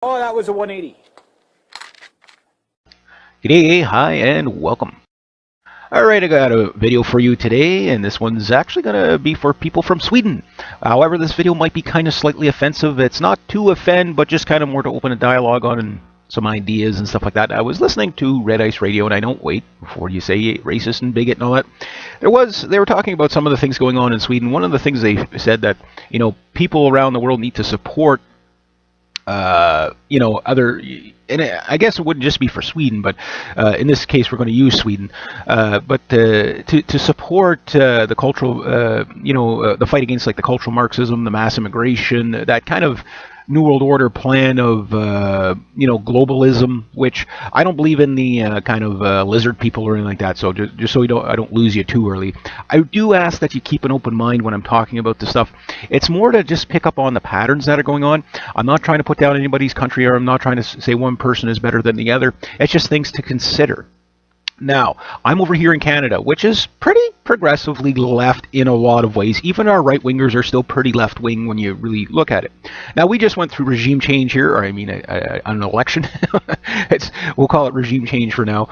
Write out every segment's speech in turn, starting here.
Oh, that was a 180. G'day, hi, and welcome. Alright, I got a video for you today, and this one's actually going to be for people from Sweden. However, this video might be kind of slightly offensive. It's not to offend, but just kind of more to open a dialogue on some ideas and stuff like that. I was listening to Red Ice Radio, and I don't wait before you say racist and bigot and all that. They were talking about some of the things going on in Sweden. One of the things they said that, people around the world need to support other, and I guess it wouldn't just be for Sweden, but in this case we're going to use Sweden, but to support the cultural, the fight against like the cultural Marxism, the mass immigration, that kind of New World Order plan of, globalism, which I don't believe in the kind of lizard people or anything like that. So just so I don't lose you too early, I do ask that you keep an open mind when I'm talking about this stuff. It's more to just pick up on the patterns that are going on. I'm not trying to put down anybody's country, or I'm not trying to say one person is better than the other. It's just things to consider. Now, I'm over here in Canada, which is pretty progressively left in a lot of ways. Even our right-wingers are still pretty left-wing when you really look at it. Now, we just went through regime change here, or I mean, an election. We'll call it regime change for now,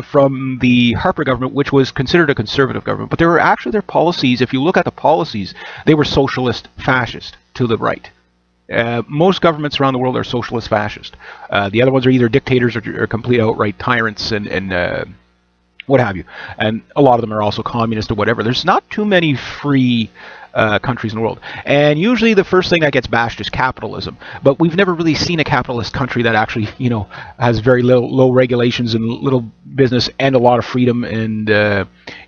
from the Harper government, which was considered a conservative government. But there were actually their policies, if you look at the policies, they were socialist, fascist to the right. Most governments around the world are socialist fascist. The other ones are either dictators or complete outright tyrants and what have you. And a lot of them are also communist or whatever. There's not too many free countries in the world. And usually the first thing that gets bashed is capitalism. But we've never really seen a capitalist country that actually, has very low regulations and little business and a lot of freedom and,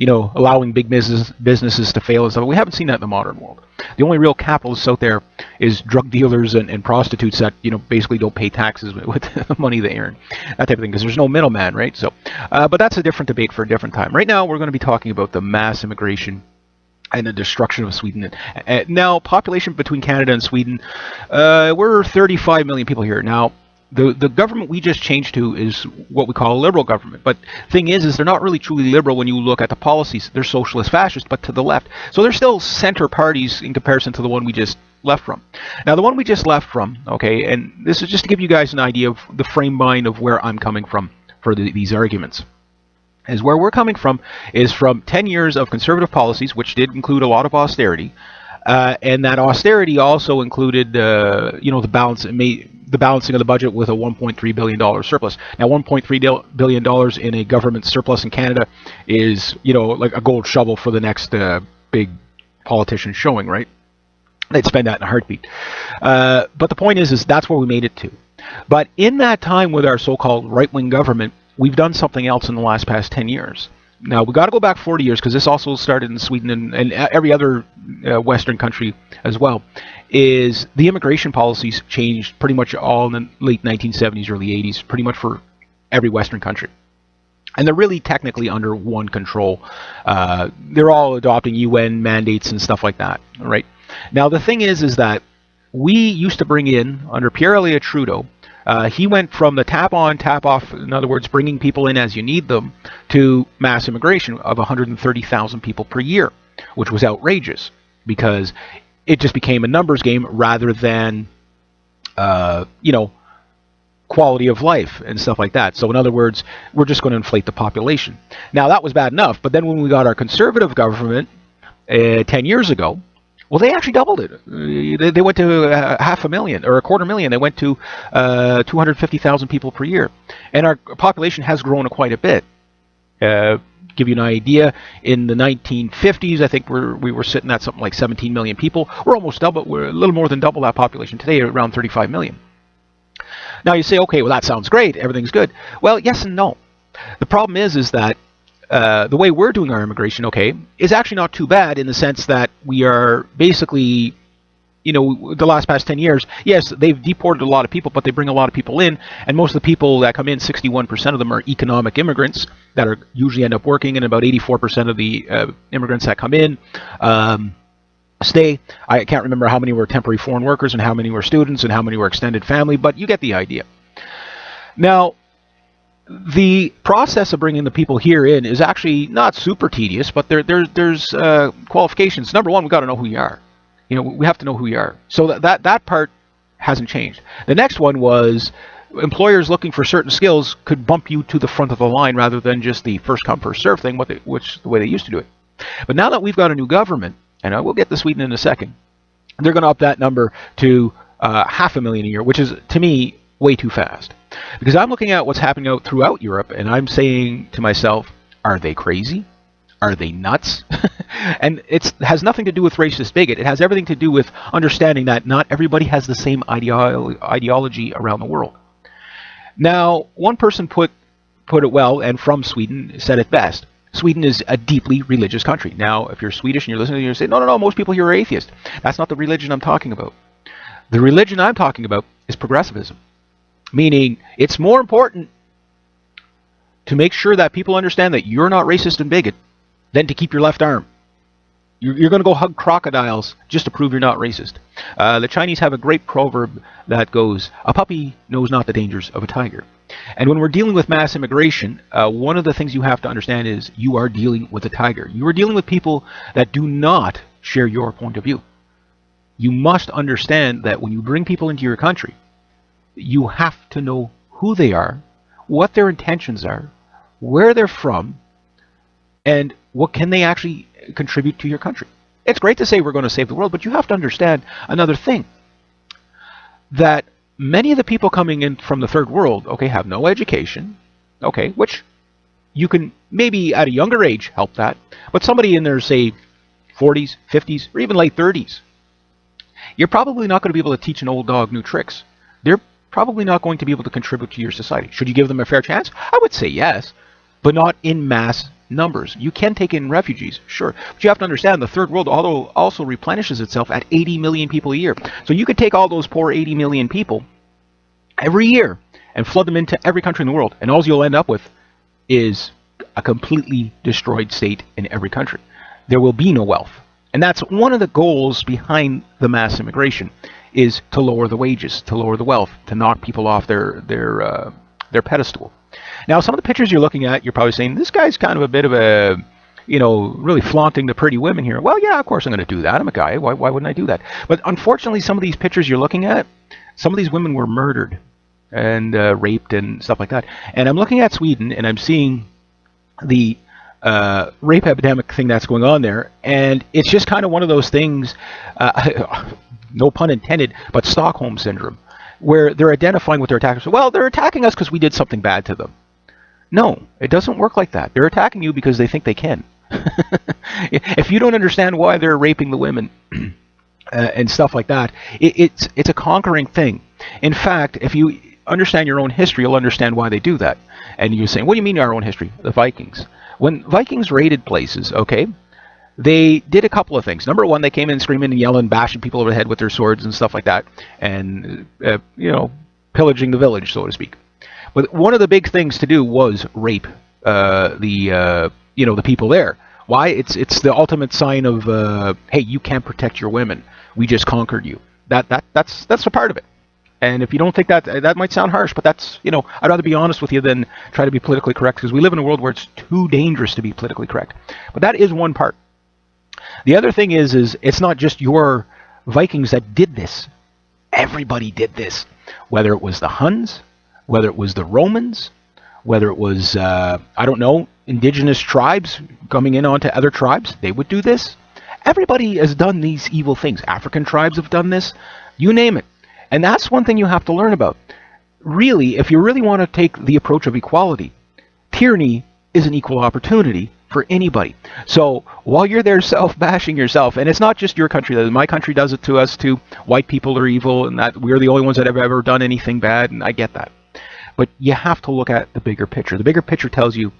allowing big businesses to fail and stuff. We haven't seen that in the modern world. The only real capitalists out there is drug dealers and prostitutes that, basically don't pay taxes with the money they earn. That type of thing, because there's no middleman, right? So, but that's a different debate for a different time. Right now, we're going to be talking about the mass immigration and the destruction of Sweden. Now, population between Canada and Sweden, we're 35 million people here. Now, the government we just changed to is what we call a liberal government. But thing is they're not really truly liberal when you look at the policies. They're socialist fascist, but to the left. So they're still center parties in comparison to the one we just left from. Now, the one we just left from, okay, and this is just to give you guys an idea of the frame mind of where I'm coming from for these arguments. Is where we're coming from is from 10 years of conservative policies, which did include a lot of austerity, and that austerity also included, the balancing of the budget with a $1.3 billion surplus. Now, $1.3 billion in a government surplus in Canada is, like a gold shovel for the next big politician showing, right? They'd spend that in a heartbeat. But the point is that's where we made it to. But in that time with our so-called right-wing government, we've done something else in the past 10 years. Now, we've got to go back 40 years, because this also started in Sweden and every other Western country as well, is the immigration policies changed pretty much all in the late 1970s, early 80s, pretty much for every Western country. And they're really technically under one control. They're all adopting UN mandates and stuff like that, right? Now, the thing is that we used to bring in, under Pierre-Elliott Trudeau, he went from the tap on, tap off, in other words, bringing people in as you need them, to mass immigration of 130,000 people per year, which was outrageous because it just became a numbers game rather than, quality of life and stuff like that. So in other words, we're just going to inflate the population. Now, that was bad enough, but then when we got our conservative government 10 years ago, well, they actually doubled it. They went to 500,000 or 250,000. They went to 250,000 people per year. And our population has grown quite a bit. Give you an idea, in the 1950s, I think we were sitting at something like 17 million people. We're almost double. We're a little more than double that population today, around 35 million. Now you say, okay, well, that sounds great. Everything's good. Well, yes and no. The problem is that the way we're doing our immigration, okay, is actually not too bad in the sense that we are basically, the past 10 years, yes, they've deported a lot of people, but they bring a lot of people in, and most of the people that come in, 61% of them are economic immigrants that are usually end up working, and about 84% of the immigrants that come in stay. I can't remember how many were temporary foreign workers and how many were students and how many were extended family, but you get the idea. Now, the process of bringing the people here in is actually not super tedious, but there's qualifications. Number one, we've got to know who you are. We have to know who you are. So that part Hasn't changed. The next one was employers looking for certain skills could bump you to the front of the line rather than just the first come first serve thing, which the way they used to do it. But now that we've got a new government, and I will get to Sweden in a second, they're going to up that number to 500,000 a year, which is, to me, way too fast. Because I'm looking at what's happening out throughout Europe, and I'm saying to myself, are they crazy? Are they nuts? And it has nothing to do with racist bigot. It has everything to do with understanding that not everybody has the same ideology around the world. Now, one person put it well, and from Sweden, said it best. Sweden is a deeply religious country. Now, if you're Swedish and you're listening, you say, no, most people here are atheists. That's not the religion I'm talking about. The religion I'm talking about is progressivism, meaning it's more important to make sure that people understand that you're not racist and bigot than to keep your left arm. You're going to go hug crocodiles just to prove you're not racist. The Chinese have a great proverb that goes, a puppy knows not the dangers of a tiger. And when we're dealing with mass immigration, one of the things you have to understand is you are dealing with a tiger. You are dealing with people that do not share your point of view. You must understand that when you bring people into your country, you have to know who they are, what their intentions are, where they're from, and what can they actually contribute to your country. It's great to say we're going to save the world, but you have to understand another thing, that many of the people coming in from the third world, okay, have no education, okay, which you can maybe at a younger age help that, but somebody in their, say, 40s, 50s, or even late 30s, you're probably not going to be able to teach an old dog new tricks. They're probably not going to be able to contribute to your society. Should you give them a fair chance? I would say yes, but not in mass numbers. You can take in refugees, sure, but you have to understand the third world also replenishes itself at 80 million people a year. So you could take all those poor 80 million people every year and flood them into every country in the world, and all you'll end up with is a completely destroyed state in every country. There will be no wealth. And that's one of the goals behind the mass immigration, is to lower the wages, to lower the wealth, to knock people off their pedestal. Now, some of the pictures you're looking at, you're probably saying, this guy's kind of a bit of a, really flaunting the pretty women here. Well, yeah, of course I'm going to do that. I'm a guy. Why wouldn't I do that? But unfortunately, some of these pictures you're looking at, some of these women were murdered and raped and stuff like that. And I'm looking at Sweden, and I'm seeing the rape epidemic thing that's going on there. And it's just kind of one of those things, no pun intended, but Stockholm Syndrome, where they're identifying with their attackers. Well, they're attacking us because we did something bad to them. No, it doesn't work like that. They're attacking you because they think they can. If you don't understand why they're raping the women and stuff like that, it's a conquering thing. In fact, if you understand your own history, you'll understand why they do that. And you're saying, what do you mean our own history? The Vikings. When Vikings raided places, okay, they did a couple of things. Number one, they came in screaming and yelling, bashing people over the head with their swords and stuff like that, and pillaging the village, so to speak. But one of the big things to do was rape the people there. Why? It's the ultimate sign of hey, you can't protect your women. We just conquered you. That's a part of it. And if you don't think that might sound harsh, but that's, I'd rather be honest with you than try to be politically correct, because we live in a world where it's too dangerous to be politically correct. But that is one part. The other thing is it's not just your Vikings that did this. Everybody did this. Whether it was the Huns, whether it was the Romans, whether it was, indigenous tribes coming in onto other tribes, they would do this. Everybody has done these evil things. African tribes have done this. You name it. And that's one thing you have to learn about. Really, if you really want to take the approach of equality, tyranny is an equal opportunity for anybody. So while you're there self-bashing yourself, and it's not just your country, my country does it to us too. White people are evil, and that we're the only ones that have ever done anything bad, and I get that. But you have to look at the bigger picture. The bigger picture tells you,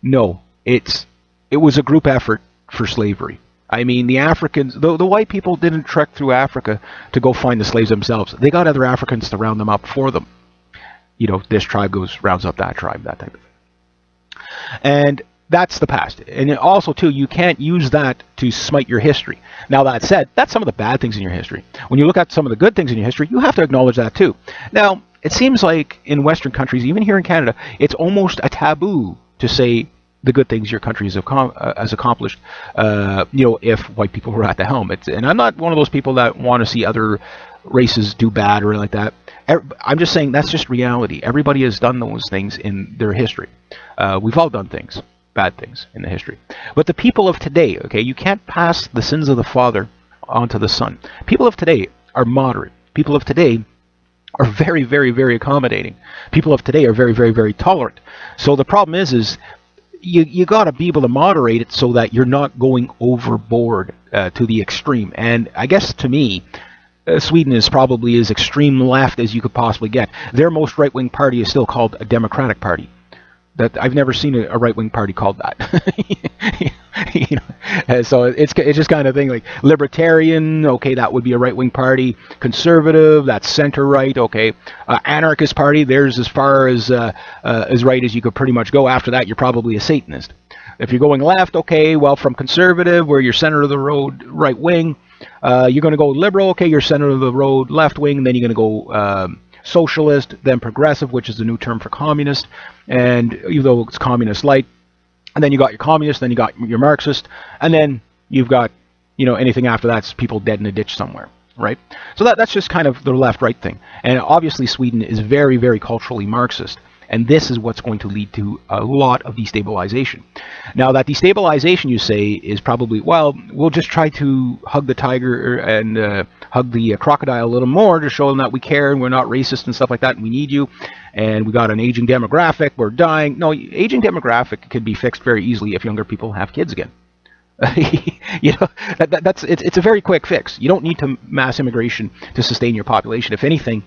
no, it was a group effort for slavery. I mean, the Africans, the white people didn't trek through Africa to go find the slaves themselves. They got other Africans to round them up for them. This tribe rounds up that tribe, that type of thing. And that's the past. And also, too, you can't use that to smite your history. Now, that said, that's some of the bad things in your history. When you look at some of the good things in your history, you have to acknowledge that, too. Now, it seems like in Western countries, even here in Canada, it's almost a taboo to say the good things your country has accomplished, if white people were at the helm. And I'm not one of those people that want to see other races do bad or like that. I'm just saying that's just reality. Everybody has done those things in their history. We've all done things, bad things in the history. But the people of today, okay, you can't pass the sins of the father onto the son. People of today are moderate. People of today are very, very, very accommodating. People of today are very, very, very tolerant. So the problem is you got to be able to moderate it so that you're not going overboard to the extreme. And I guess to me, Sweden is probably as extreme left as you could possibly get. Their most right-wing party is still called a Democratic Party. That I've never seen a right-wing party called that. So it's just kind of thing like libertarian. Okay, that would be a right-wing party. Conservative, that's center-right. Okay, anarchist party. There's as far as right as you could pretty much go. After that, you're probably a Satanist. If you're going left, okay, well, from conservative, where you're center of the road, right wing, you're going to go liberal. Okay, you're center of the road, left wing. Then you're going to go socialist, then progressive, which is the new term for communist, and even though it's communist light, and then you got your communist, then you got your Marxist, and then you've got, anything after that's people dead in a ditch somewhere, right? So that's just kind of the left-right thing. And obviously Sweden is very, very culturally Marxist, and this is what's going to lead to a lot of destabilization. Now, that destabilization, you say, is probably, well, we'll just try to hug the tiger and hug the crocodile a little more to show them that we care and we're not racist and stuff like that, and we need you, and we got an aging demographic, we're dying. No, aging demographic can be fixed very easily if younger people have kids again. It's a very quick fix. You don't need to mass immigration to sustain your population. If anything,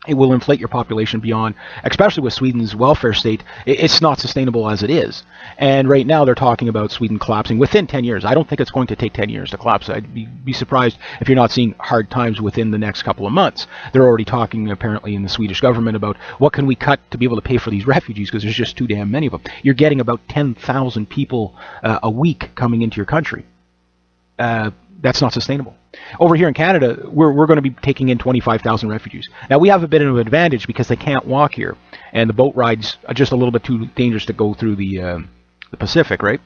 it will inflate your population beyond, especially with Sweden's welfare state. It's not sustainable as it is. And right now they're talking about Sweden collapsing within 10 years. I don't think it's going to take 10 years to collapse. I'd be surprised if you're not seeing hard times within the next couple of months. They're already talking, apparently, in the Swedish government about what can we cut to be able to pay for these refugees, because there's just too damn many of them. You're getting about 10,000 people a week coming into your country. That's not sustainable. Over here in Canada, we're going to be taking in 25,000 refugees. Now, we have a bit of an advantage because they can't walk here, and the boat rides are just a little bit too dangerous to go through the Pacific, right?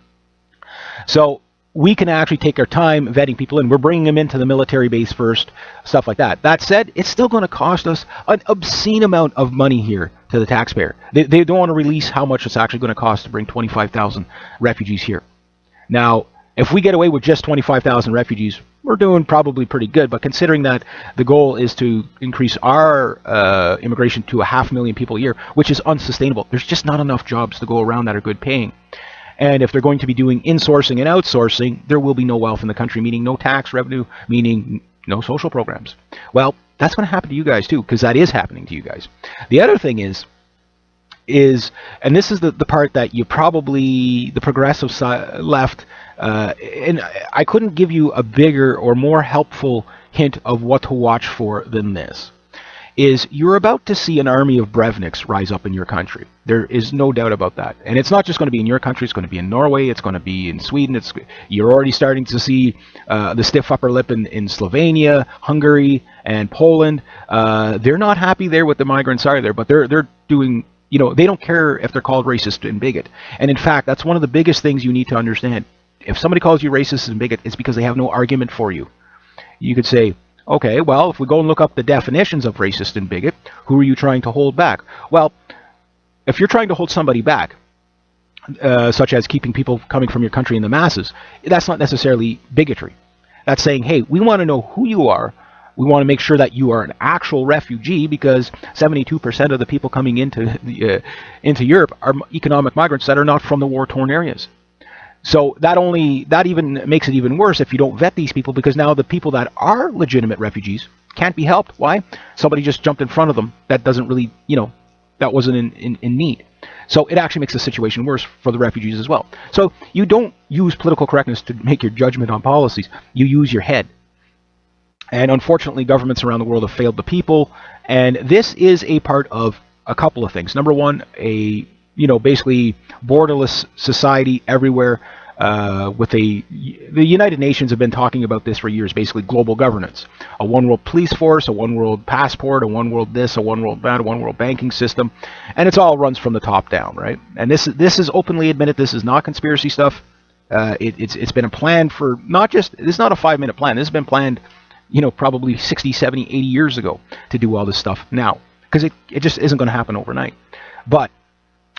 So we can actually take our time vetting people in. We're bringing them into the military base first, stuff like that. That said, it's still going to cost us an obscene amount of money here to the taxpayer. They don't want to release how much it's actually going to cost to bring 25,000 refugees here. Now, if we get away with just 25,000 refugees, we're doing probably pretty good. But considering that the goal is to increase our immigration to 500,000 people a year, which is unsustainable. There's just not enough jobs to go around that are good paying. And if they're going to be doing insourcing and outsourcing, there will be no wealth in the country, meaning no tax revenue, meaning no social programs. Well, that's going to happen to you guys too, because that is happening to you guys. The other thing is, and this is the part that you probably, the progressive side, left, and I couldn't give you a bigger or more helpful hint of what to watch for than this, is you're about to see an army of Brevniks rise up in your country. There is no doubt about that. And it's not just going to be in your country, it's going to be in Norway, it's going to be in Sweden, you're already starting to see the stiff upper lip in Slovenia, Hungary, and Poland. They're not happy there with the migrants either, but they're doing, they don't care if they're called racist and bigot. And in fact, that's one of the biggest things you need to understand. If somebody calls you racist and bigot, it's because they have no argument for you. You could say, okay, well, if we go and look up the definitions of racist and bigot, who are you trying to hold back? Well, if you're trying to hold somebody back, such as keeping people coming from your country in the masses, that's not necessarily bigotry. That's saying, hey, we want to know who you are. We want to make sure that you are an actual refugee, because 72% of the people coming into Europe are economic migrants that are not from the war-torn areas. So that even makes it even worse if you don't vet these people, because now the people that are legitimate refugees can't be helped. Why? Somebody just jumped in front of them that doesn't really, that wasn't in need. So it actually makes the situation worse for the refugees as well. So you don't use political correctness to make your judgment on policies. You use your head. And unfortunately, governments around the world have failed the people. And this is a part of a couple of things. Number one, basically borderless society everywhere. The United Nations have been talking about this for years, basically global governance. A one world police force, a one world passport, a one world this, a one world that, a one world banking system. And it's all runs from the top down, right? And this is openly admitted. This is not conspiracy stuff. It's been a plan for this is not a 5-minute plan. This has been planned probably 60, 70, 80 years ago to do all this stuff now, because it just isn't going to happen overnight. But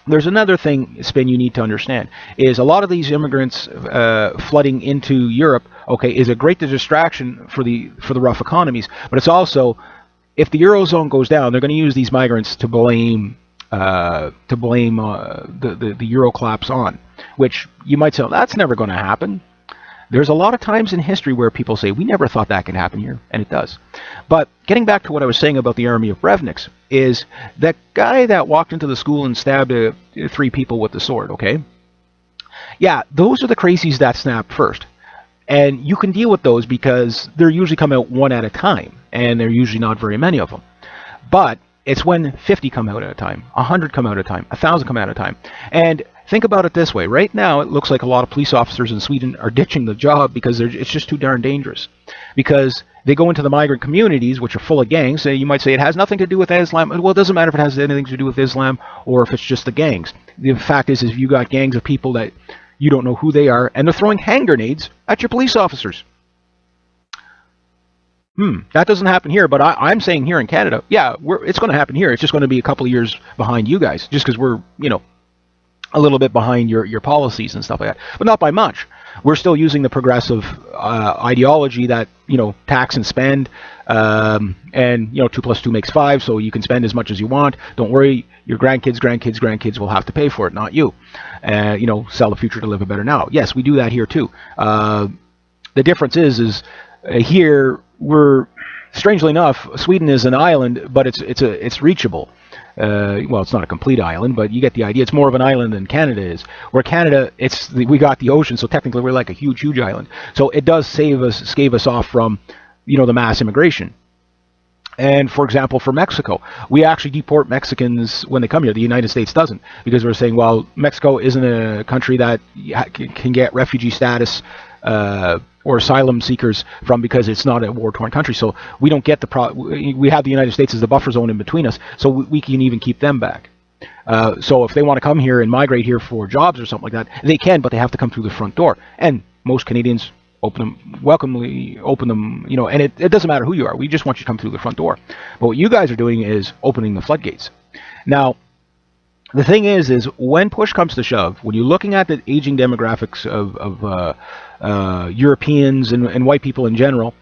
there's another thing, Spin, you need to understand, is a lot of these immigrants flooding into Europe, okay, is a great distraction for the rough economies, but it's also, if the Eurozone goes down, they're going to use these migrants to blame the Euro collapse on, which you might say, well, that's never going to happen. There's a lot of times in history where people say, we never thought that could happen here, and it does. But getting back to what I was saying about the army of Brevniks, is that guy that walked into the school and stabbed 3 people with the sword, okay? Yeah, those are the crazies that snap first. And you can deal with those because they're usually come out one at a time, and they're usually not very many of them. But it's when 50 come out at a time, 100 come out at a time, 1,000 come out at a time. And think about it this way. Right now, it looks like a lot of police officers in Sweden are ditching the job because it's just too darn dangerous. Because they go into the migrant communities, which are full of gangs. You might say it has nothing to do with Islam. Well, it doesn't matter if it has anything to do with Islam or if it's just the gangs. The fact is if you got gangs of people that you don't know who they are, and they're throwing hand grenades at your police officers. That doesn't happen here, but I'm saying here in Canada, yeah, it's going to happen here. It's just going to be a couple of years behind you guys, just because we're, a little bit behind your policies and stuff like that, but not by much. We're still using the progressive ideology that, tax and spend, and 2 + 2 makes 5, so you can spend as much as you want. Don't worry, your grandkids will have to pay for it, not you. Sell the future to live a better now. Yes, we do that here too. The difference is here we're, strangely enough, Sweden is an island, but it's reachable. Well, it's not a complete island, but you get the idea. It's more of an island than Canada is. Where Canada, we got the ocean, so technically we're like a huge island. So it does stave us off from, the mass immigration. And for example, for Mexico, we actually deport Mexicans when they come here. The United States doesn't, because we're saying, well, Mexico isn't a country that can get refugee status or asylum seekers from, because it's not a war-torn country. So we don't get we have the United States as the buffer zone in between us, so we can even keep them back. So if they want to come here and migrate here for jobs or something like that, they can, but they have to come through the front door. And most Canadians welcomely open them, and it doesn't matter who you are. We just want you to come through the front door. But what you guys are doing is opening the floodgates. Now, the thing is when push comes to shove, when you're looking at the aging demographics of Europeans and white people in general,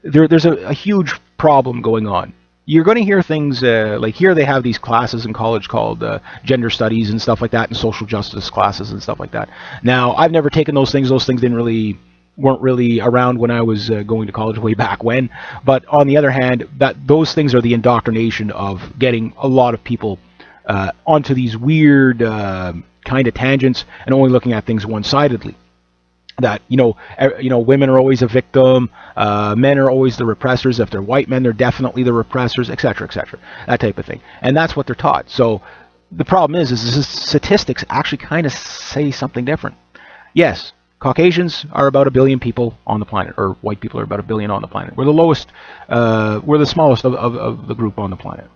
there's a huge problem going on. You're going to hear things like here they have these classes in college called gender studies and stuff like that, and social justice classes and stuff like that. Now, I've never taken those things. Those things weren't really around when I was going to college way back when. But on the other hand, those things are the indoctrination of getting a lot of people onto these weird kind of tangents and only looking at things one-sidedly. That women are always a victim, men are always the repressors. If they're white men, they're definitely the repressors, etc., etc. That type of thing, and that's what they're taught. So the problem is the statistics actually kind of say something different. Yes, Caucasians are about 1 billion people on the planet, or white people are about 1 billion on the planet. We're the lowest, we're the smallest of the group on the planet.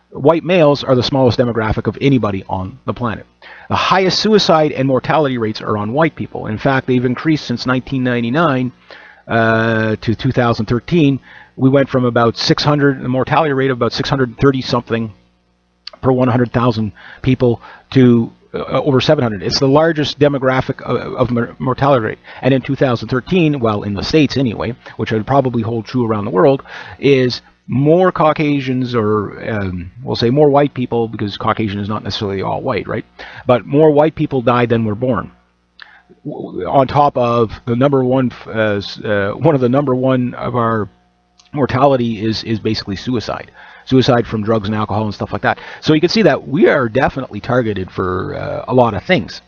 White males are the smallest demographic of anybody on the planet. The highest suicide and mortality rates are on white people. In fact, they've increased since 1999 to 2013. We went from about 600, a mortality rate of about 630 something per 100,000 people to over 700. It's the largest demographic of mortality rate. And in 2013, well, in the States anyway, which would probably hold true around the world, is more Caucasians, or we'll say more white people, because Caucasian is not necessarily all white, right? But more white people died than were born. On top of the number one, one of the number one of our mortality is basically suicide. Suicide from drugs and alcohol and stuff like that. So you can see that we are definitely targeted for a lot of things.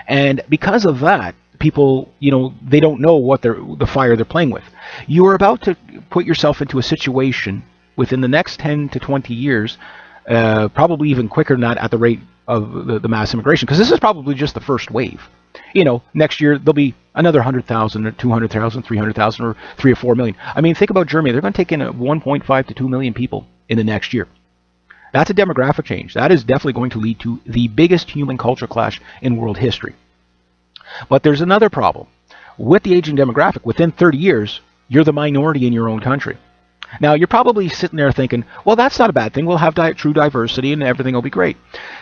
And because of that, people, they don't know what the fire they're playing with. You are about to put yourself into a situation within the next 10 to 20 years, probably even quicker than that at the rate of the mass immigration, because this is probably just the first wave. Next year there'll be another 100,000 or 200,000, 300,000, or 3 or 4 million. I mean, think about Germany. They're going to take in 1.5 to 2 million people in the next year. That's a demographic change. That is definitely going to lead to the biggest human culture clash in world history. But there's another problem. With the aging demographic, within 30 years, You're the minority in your own country. Now, you're probably sitting there thinking, well, that's not a bad thing. We'll have true diversity and everything will be great.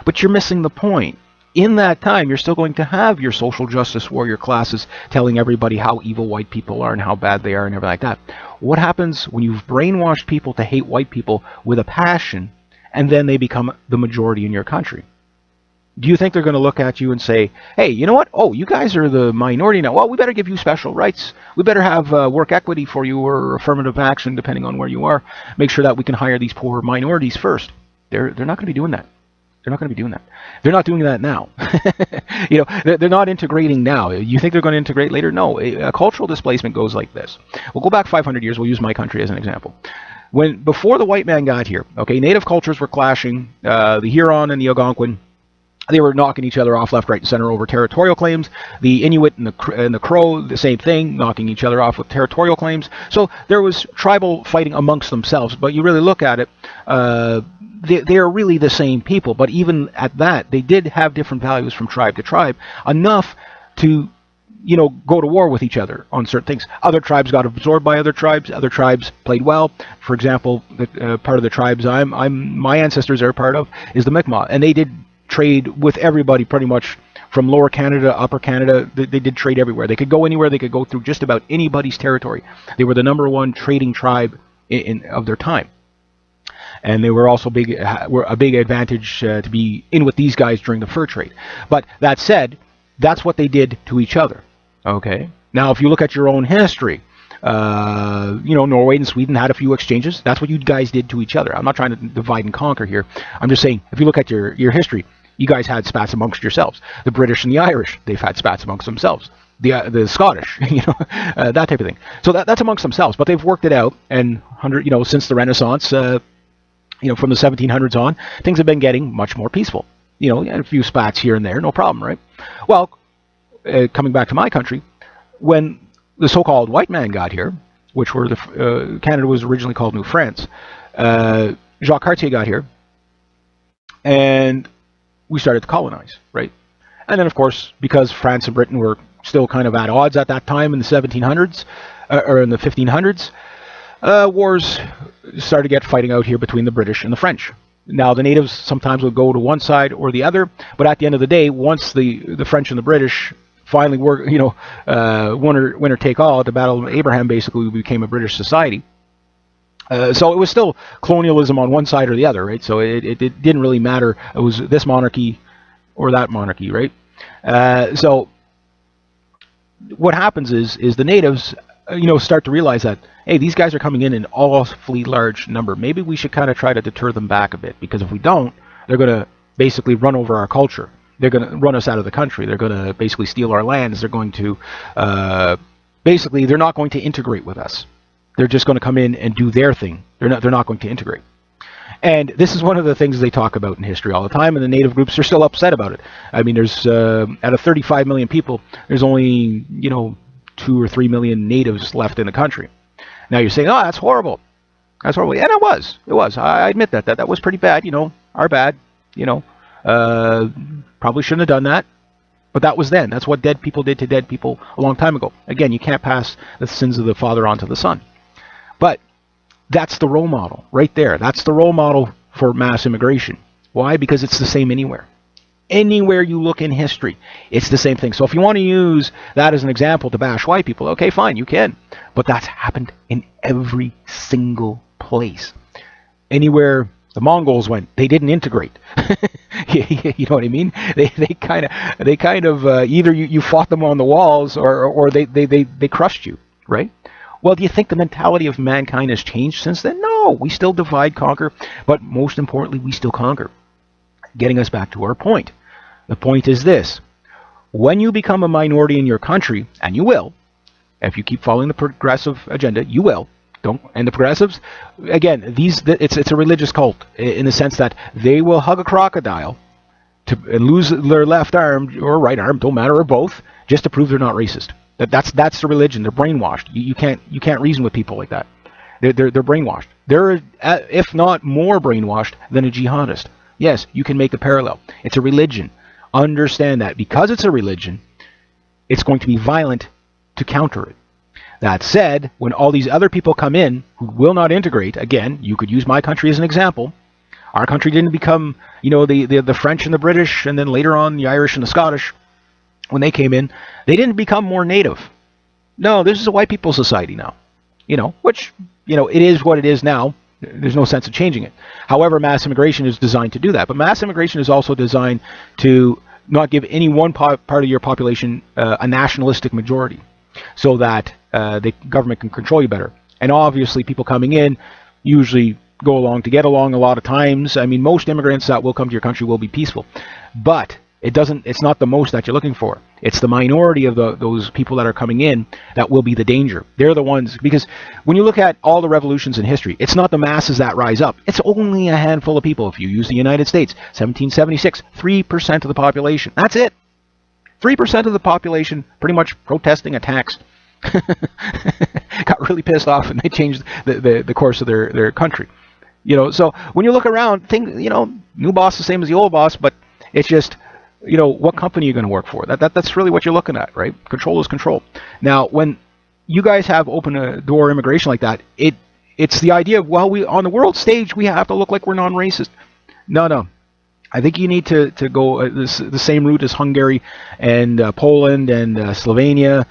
But you're missing the point. In that time, you're still going to have your social justice warrior classes telling everybody how evil white people are and how bad they are and everything like that. What happens when you've brainwashed people to hate white people with a passion, and then they become the majority in your country? Do you think they're going to look at you and say, hey, you know what? Oh, you guys are the minority now. Well, we better give you special rights. We better have work equity for you, or affirmative action, depending on where you are. Make sure that we can hire these poor minorities first. They're not going to be doing that. They're not going to be doing that. They're not doing that now. They're not integrating now. You think they're going to integrate later? No. A cultural displacement goes like this. We'll go back 500 years. We'll use my country as an example. Before the white man got here, okay, native cultures were clashing. The Huron and the Algonquin, they were knocking each other off left, right, and center over territorial claims. The Inuit and the Crow, the same thing, knocking each other off with territorial claims. So there was tribal fighting amongst themselves. But you really look at it, they are really the same people. But even at that, they did have different values from tribe to tribe, enough to go to war with each other on certain things. Other tribes got absorbed by other tribes. Other tribes played well. For example, part of the tribes my ancestors are a part of is the Mi'kmaq, and they did trade with everybody pretty much from Lower Canada, Upper Canada. They did trade everywhere. They could go anywhere. They could go through just about anybody's territory. They were the #1 trading tribe of their time. And they were also a big advantage to be in with these guys during the fur trade. But that said, that's what they did to each other. Okay. Now, if you look at your own history, Norway and Sweden had a few exchanges. That's what you guys did to each other. I'm not trying to divide and conquer here. I'm just saying, if you look at your history, you guys had spats amongst yourselves. The British and the Irish, they've had spats amongst themselves. The Scottish, that type of thing. So that's amongst themselves. But they've worked it out, and since the Renaissance, from the 1700s on, things have been getting much more peaceful. A few spats here and there, no problem, right? Well, coming back to my country, when the so-called white man got here, which were Canada was originally called New France, Jacques Cartier got here, and we started to colonize, right? And then, of course, because France and Britain were still kind of at odds at that time in the 1700s, or in the 1500s, wars started to get fighting out here between the British and the French. Now, the natives sometimes would go to one side or the other, but at the end of the day, once the French and the British finally were, winner take all at the Battle of Abraham, basically we became a British society. So it was still colonialism on one side or the other, right? So it didn't really matter. It was this monarchy or that monarchy, right? So what happens is the natives, start to realize that, hey, these guys are coming in awfully large number. Maybe we should kind of try to deter them back a bit, because if we don't, they're going to basically run over our culture. They're going to run us out of the country. They're going to basically steal our lands. They're going to, they're not going to integrate with us. They're just going to come in and do their thing. They're not going to integrate. And this is one of the things they talk about in history all the time, and the native groups are still upset about it. I mean, there's out of 35 million people, there's only 2 or 3 million natives left in the country. Now you're saying, oh, that's horrible. That's horrible. And it was. I admit that was pretty bad. Our bad. Probably shouldn't have done that. But that was then. That's what dead people did to dead people a long time ago. Again, you can't pass the sins of the father on to the son. But that's the role model right there. That's the role model for mass immigration. Why? Because it's the same anywhere. Anywhere you look in history, it's the same thing. So if you want to use that as an example to bash white people, okay, fine, you can. But that's happened in every single place. Anywhere the Mongols went, they didn't integrate. You know what I mean? They kind of either you fought them on the walls or they crushed you, right? Well, do you think the mentality of mankind has changed since then? No, we still divide, conquer, but most importantly, we still conquer. Getting us back to our point. The point is this: when you become a minority in your country, and you will, if you keep following the progressive agenda, you will. And the progressives, again, it's a religious cult in the sense that they will hug a crocodile and lose their left arm or right arm, don't matter, or both, just to prove they're not racist. That's the religion. They're brainwashed. You can't reason with people like that. They're brainwashed. They're, if not more brainwashed than a jihadist. Yes, you can make a parallel. It's a religion. Understand that because it's a religion, it's going to be violent to counter it. That said, when all these other people come in who will not integrate, again, you could use my country as an example. Our country didn't become, the French and the British, and then later on the Irish and the Scottish, when they came in, they didn't become more native. No, this is a white people society now. Which, it is what it is now. There's no sense of changing it. However, mass immigration is designed to do that. But mass immigration is also designed to not give any one part of your population a nationalistic majority, so that the government can control you better. And obviously, people coming in usually go along to get along a lot of times. I mean, most immigrants that will come to your country will be peaceful. But it's not the most that you're looking for. It's the minority of those people that are coming in that will be the danger. They're the ones, because when you look at all the revolutions in history, it's not the masses that rise up. It's only a handful of people. If you use the United States, 1776, 3% of the population. That's it. 3% of the population pretty much protesting a tax. Got really pissed off, and they changed the course of their country. So when you look around, new boss the same as the old boss, but it's just, what company you're going to work for. That's really what you're looking at, right? Control is control. Now, when you guys have open a door immigration like that, it's the idea of, well, we on the world stage we have to look like we're non-racist. No. I think you need to go the same route as Hungary and Poland and Slovenia.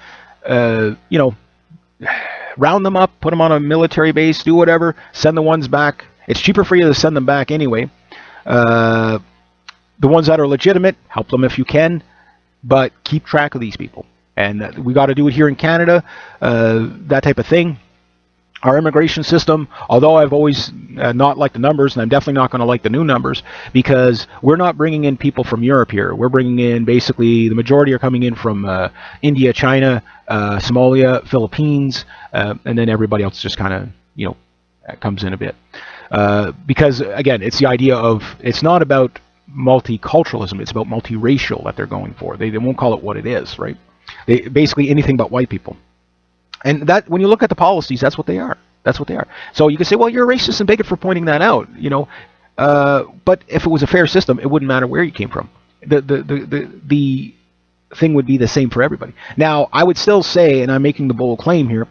Round them up, put them on a military base, do whatever, send the ones back. It's cheaper for you to send them back anyway. The ones that are legitimate, help them if you can, but keep track of these people. And we got to do it here in Canada, that type of thing. Our immigration system, although I've always not liked the numbers, and I'm definitely not going to like the new numbers, because we're not bringing in people from Europe here. We're bringing in, basically, the majority are coming in from India, China, Somalia, Philippines, and then everybody else just kind of, comes in a bit. Because, again, it's the idea of, it's not about multiculturalism, it's about multiracial that they're going for. They won't call it what it is, right? They basically anything but white people. And that, when you look at the policies, that's what they are. That's what they are. So you can say, well, you're a racist and bigot for pointing that out, but if it was a fair system, it wouldn't matter where you came from. The thing would be the same for everybody. Now, I would still say, and I'm making the bold claim here,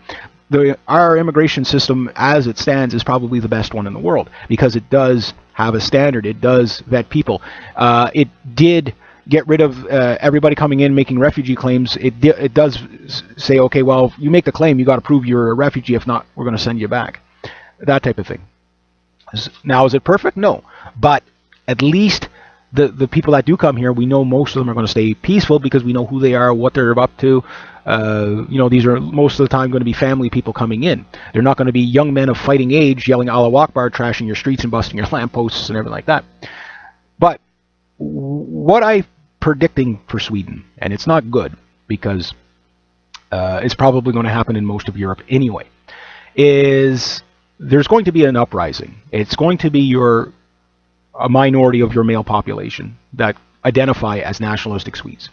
our immigration system as it stands is probably the best one in the world, because it does have a standard. It does vet people. It did get rid of everybody coming in making refugee claims. It does say, okay, well, if you make the claim, you got to prove you're a refugee. If not, we're going to send you back. That type of thing. Now, is it perfect? No. But at least the people that do come here, we know most of them are going to stay peaceful, because we know who they are, what they're up to. These are most of the time going to be family people coming in. They're not going to be young men of fighting age yelling Allah Akbar, trashing your streets and busting your lampposts and everything like that. But what I'm predicting for Sweden, and it's not good, because it's probably going to happen in most of Europe anyway, is there's going to be an uprising. It's going to be a minority of your male population that identify as nationalistic Swedes.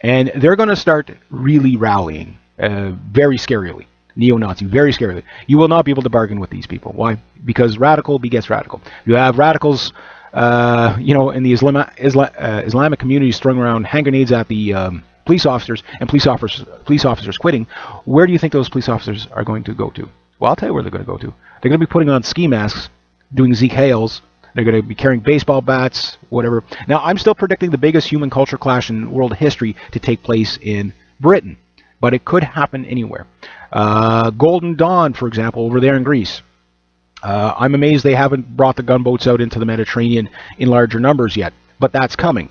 And they're going to start really rallying, very scarily, neo-Nazi, very scarily. You will not be able to bargain with these people. Why? Because radical begets radical. You have radicals, in the Islamic community throwing around hand grenades at the police officers, and police officers quitting. Where do you think those police officers are going to go to? Well, I'll tell you where they're going to go to. They're going to be putting on ski masks, doing Zeke Hales. They're going to be carrying baseball bats, whatever. Now, I'm still predicting the biggest human culture clash in world history to take place in Britain, but it could happen anywhere. Golden Dawn, for example, over there in Greece. I'm amazed they haven't brought the gunboats out into the Mediterranean in larger numbers yet, but that's coming.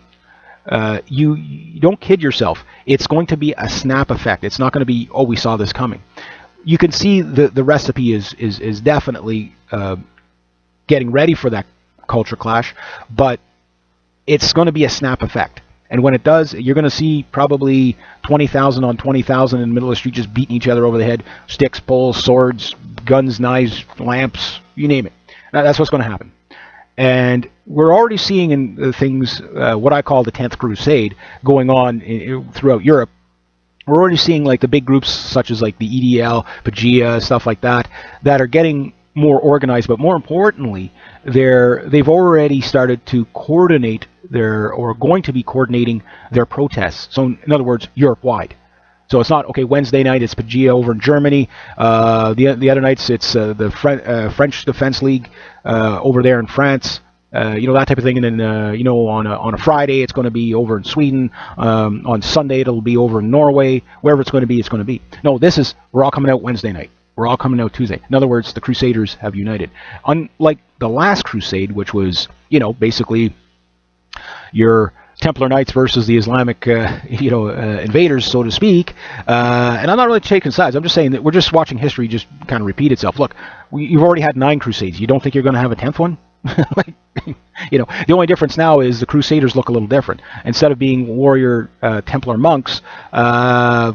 You don't kid yourself. It's going to be a snap effect. It's not going to be, oh, we saw this coming. You can see the recipe is definitely getting ready for that culture clash, but it's going to be a snap effect. And when it does, you're going to see probably 20,000 on 20,000 in the middle of the street just beating each other over the head. Sticks, poles, swords, guns, knives, lamps, you name it. That's what's going to happen. And we're already seeing in things, what I call the 10th Crusade, going on throughout Europe. We're already seeing like the big groups such as like the EDL, Pagea, stuff like that are getting more organized, but more importantly, they've already started to coordinate going to be coordinating their protests. So in other words, Europe-wide. So it's not, okay, Wednesday night it's Paglia over in Germany. The other nights it's the French Defense League over there in France. That type of thing. And then, on a Friday, it's going to be over in Sweden. On Sunday, it'll be over in Norway. Wherever it's going to be, it's going to be. No, we're all coming out Wednesday night. We're all coming out Tuesday. In other words, the Crusaders have united. Unlike the last Crusade, which was, basically your Templar Knights versus the Islamic, invaders, so to speak. And I'm not really taking sides. I'm just saying that we're just watching history just kind of repeat itself. Look, you've already had 9 Crusades. You don't think you're going to have a 10th one? The only difference now is the Crusaders look a little different. Instead of being warrior Templar monks,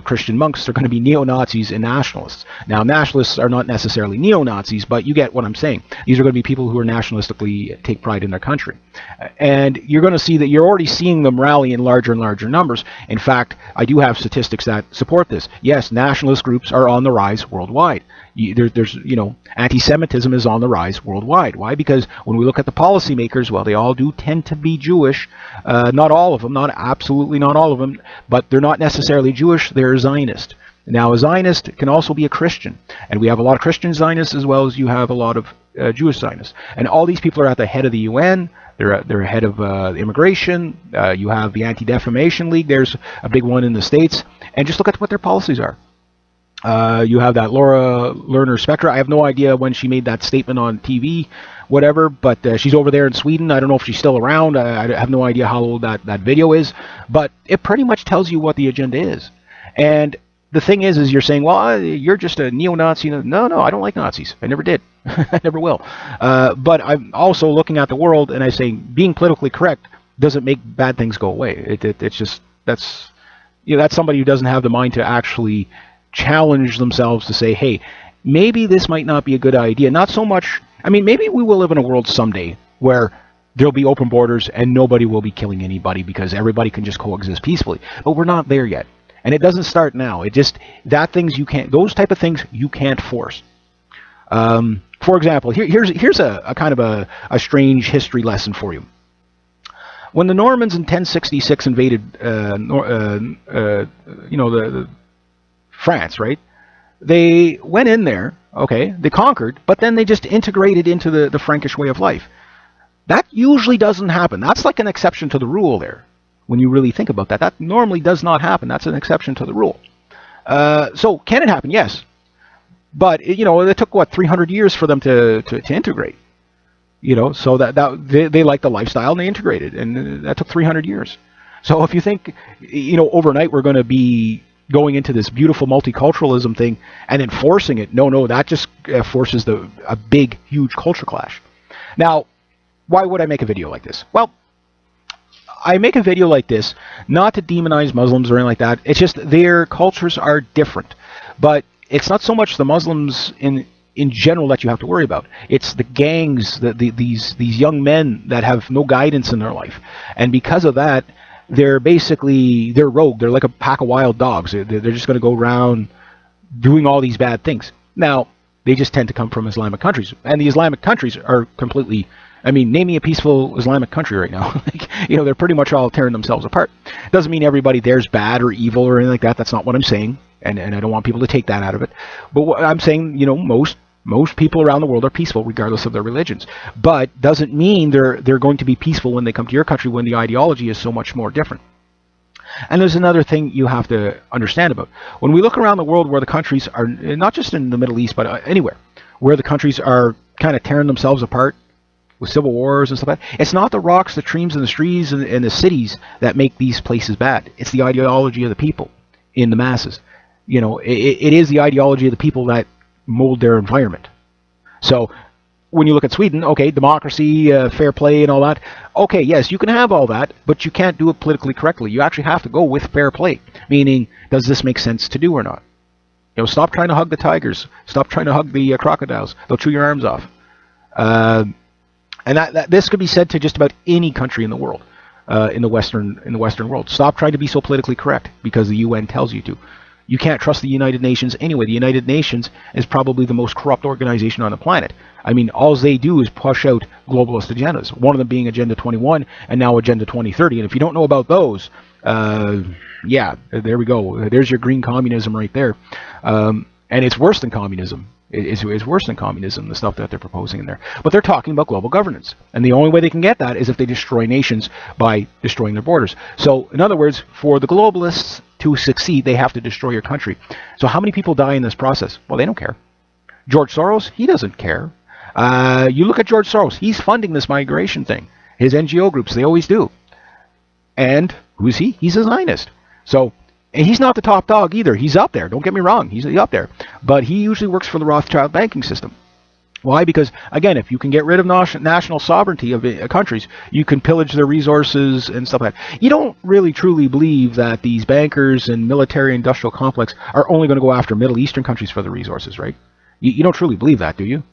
Christian monks, they're going to be neo-Nazis and nationalists. Now, nationalists are not necessarily neo-Nazis, but you get what I'm saying. These are going to be people who are nationalistically take pride in their country. And you're going to see that you're already seeing them rally in larger and larger numbers. In fact, I do have statistics that support this. Yes, nationalist groups are on the rise worldwide. There's anti-Semitism is on the rise worldwide. Why? Because when we look at the policymakers, well, they all do tend to be Jewish. Not all of them, absolutely not all of them, but they're not necessarily Jewish. They're Zionist. Now, a Zionist can also be a Christian, and we have a lot of Christian Zionists as well as you have a lot of Jewish Zionists. And all these people are at the head of the UN. They're ahead of immigration. You have the Anti-Defamation League. There's a big one in the States. And just look at what their policies are. You have that Laura Lerner Spectra. I have no idea when she made that statement on TV, whatever, but she's over there in Sweden. I don't know if she's still around. I have no idea how old that video is, but it pretty much tells you what the agenda is. And the thing is you're saying, well, you're just a neo-Nazi. No, I don't like Nazis. I never did. I never will. But I'm also looking at the world, and I say being politically correct doesn't make bad things go away. It's just, that's somebody who doesn't have the mind to actually challenge themselves to say, hey, maybe this might not be a good idea. Not so much, maybe we will live in a world someday where there'll be open borders and nobody will be killing anybody because everybody can just coexist peacefully. But we're not there yet. And it doesn't start now. Those type of things you can't force. For example, here's a kind of a strange history lesson for you. When the Normans in 1066 invaded, France, right? They went in there, okay, they conquered, but then they just integrated into the Frankish way of life. That usually doesn't happen. That's like an exception to the rule there. When you really think about that, that normally does not happen. That's an exception to the rule. So can it happen? Yes. But, it took, 300 years for them to integrate. So they liked the lifestyle and they integrated, and that took 300 years. So if you think, overnight we're going to be going into this beautiful multiculturalism thing and enforcing it, no, that just forces a big, huge culture clash. Now, why would I make a video like this? Well, I make a video like this not to demonize Muslims or anything like that. It's just their cultures are different. But it's not so much the Muslims in general that you have to worry about. It's the gangs, these young men that have no guidance in their life. And because of that, they're rogue. They're like a pack of wild dogs. They're just going to go around doing all these bad things. Now, they just tend to come from Islamic countries. And the Islamic countries are completely, name me a peaceful Islamic country right now. They're pretty much all tearing themselves apart. Doesn't mean everybody there's bad or evil or anything like that. That's not what I'm saying. And I don't want people to take that out of it. But what I'm saying, most people around the world are peaceful regardless of their religions. But doesn't mean they're going to be peaceful when they come to your country when the ideology is so much more different. And there's another thing you have to understand about. When we look around the world where the countries are, not just in the Middle East, but anywhere, where the countries are kind of tearing themselves apart with civil wars and stuff like that, it's not the rocks, the trees, and the trees and the cities that make these places bad. It's the ideology of the people in the masses. It is the ideology of the people that mold their environment. So when you look at Sweden, okay, democracy, fair play and all that, okay, yes, you can have all that, but you can't do it politically correctly. You actually have to go with fair play, meaning, does this make sense to do or not? Stop trying to hug the tigers. Stop trying to hug the crocodiles. They'll chew your arms off. And that this could be said to just about any country in the world, in the Western world. Stop trying to be so politically correct because the UN tells you to. You can't trust the United Nations anyway. The United Nations is probably the most corrupt organization on the planet. I mean, all they do is push out globalist agendas, one of them being Agenda 21 and now Agenda 2030. And if you don't know about those, yeah, there we go. There's your green communism right there. And it's worse than communism. It's worse than communism, the stuff that they're proposing in there. But they're talking about global governance. And the only way they can get that is if they destroy nations by destroying their borders. So, in other words, for the globalists to succeed, they have to destroy your country. So how many people die in this process? Well, they don't care. George Soros, he doesn't care. You look at George Soros, he's funding this migration thing. His NGO groups, they always do. And who's he? He's a Zionist. So, and he's not the top dog either. He's up there. Don't get me wrong. He's up there. But he usually works for the Rothschild banking system. Why? Because, again, if you can get rid of national sovereignty of countries, you can pillage their resources and stuff like that. You don't really truly believe that these bankers and military-industrial complex are only going to go after Middle Eastern countries for the resources, right? You don't truly believe that, do you?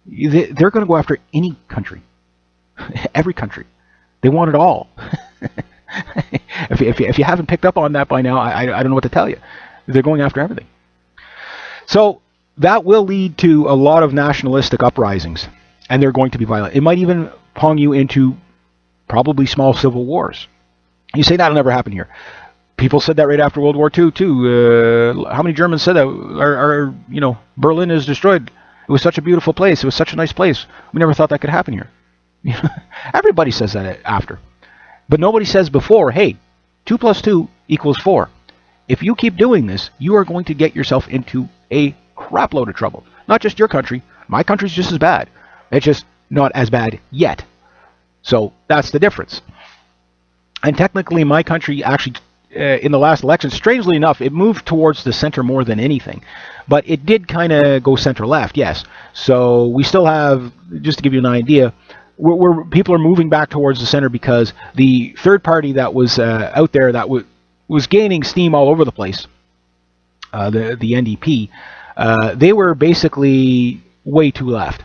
They're going to go after any country. Every country. They want it all. If you haven't picked up on that by now, I don't know what to tell you. They're going after everything. So that will lead to a lot of nationalistic uprisings, and they're going to be violent. It might even pong you into probably small civil wars. You say that'll never happen here. People said that right after World War II too. How many Germans said that? Berlin is destroyed. It was such a beautiful place. It was such a nice place. We never thought that could happen here. Everybody says that after. But nobody says before, hey, 2 + 2 = 4. If you keep doing this, you are going to get yourself into a crap load of trouble. Not just your country. My country's just as bad. It's just not as bad yet. So that's the difference. And technically, my country actually, in the last election, strangely enough, it moved towards the center more than anything. But it did kind of go center-left, yes. So we still have, just to give you an idea, where people are moving back towards the center because the third party that was out there that was gaining steam all over the place, the NDP, they were basically way too left.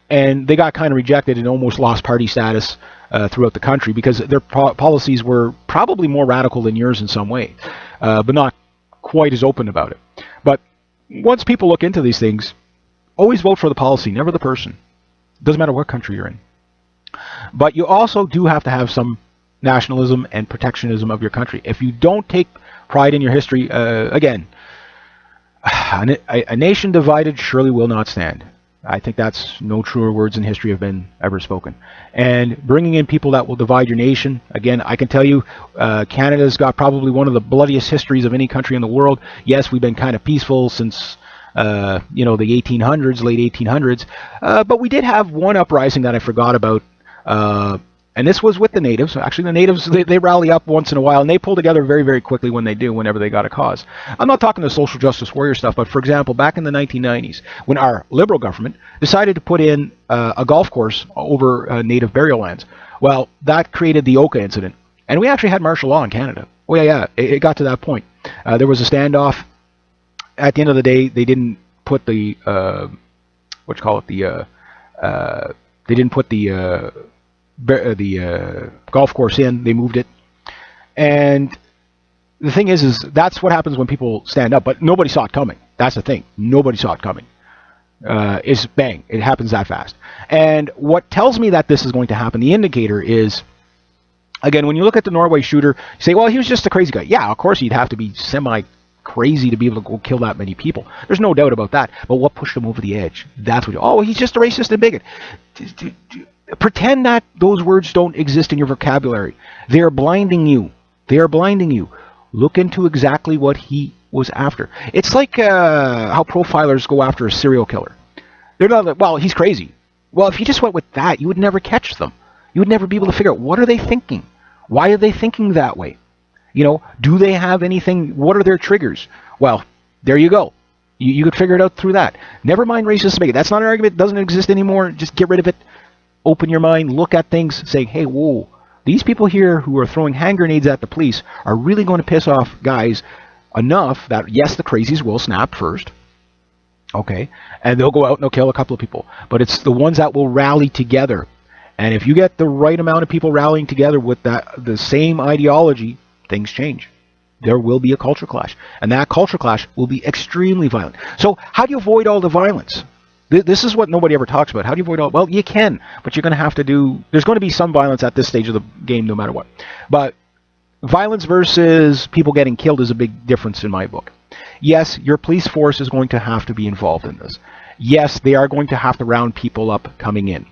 And they got kind of rejected and almost lost party status throughout the country because their policies were probably more radical than yours in some way, but not quite as open about it. But once people look into these things, always vote for the policy, never the person. Doesn't matter what country you're in. But you also do have to have some nationalism and protectionism of your country. If you don't take pride in your history, again, a nation divided surely will not stand. I think that's no truer words in history have been ever spoken. And bringing in people that will divide your nation, again, I can tell you, Canada's got probably one of the bloodiest histories of any country in the world. Yes, we've been kind of peaceful since the 1800s, late 1800s, but we did have one uprising that I forgot about. And this was with the natives. Actually, the natives, they rally up once in a while, and they pull together very, very quickly when they do, whenever they got a cause. I'm not talking the social justice warrior stuff, but for example, back in the 1990s, when our Liberal government decided to put in a golf course over native burial lands, well, that created the Oka incident. And we actually had martial law in Canada. Oh, yeah, it got to that point. There was a standoff. At the end of the day, they didn't put the, they didn't put the golf course in. They moved it. And the thing is that's what happens when people stand up, but nobody saw it coming. That's the thing. Nobody saw it coming. It's bang. It happens that fast. And what tells me that this is going to happen, the indicator is, again, when you look at the Norway shooter, you say, well, he was just a crazy guy. Yeah, of course he'd have to be semi-crazy to be able to go kill that many people. There's no doubt about that. But what pushed him over the edge? That's what, oh, he's just a racist and bigot. Pretend that those words don't exist in your vocabulary. They are blinding you. They are blinding you. Look into exactly what he was after. It's like how profilers go after a serial killer. They're not like, well, he's crazy. Well, if you just went with that, you would never catch them. You would never be able to figure out, what are they thinking? Why are they thinking that way? Do they have anything? What are their triggers? Well, there you go. You could figure it out through that. Never mind racist bigot. That's not an argument. It doesn't exist anymore. Just get rid of it. Open your mind. Look at things. Say, hey, whoa. These people here who are throwing hand grenades at the police are really going to piss off guys enough that, yes, the crazies will snap first. Okay. And they'll go out and they'll kill a couple of people. But it's the ones that will rally together. And if you get the right amount of people rallying together with the same ideology, things change. there will be a culture clash. And that culture clash will be extremely violent. So how do you avoid all the violence? This is what nobody ever talks about. How do you avoid all? Well, you can, but you're going to have to do. There's going to be some violence at this stage of the game, no matter what. But violence versus people getting killed is a big difference in my book. Yes, your police force is going to have to be involved in this. Yes, they are going to have to round people up coming in.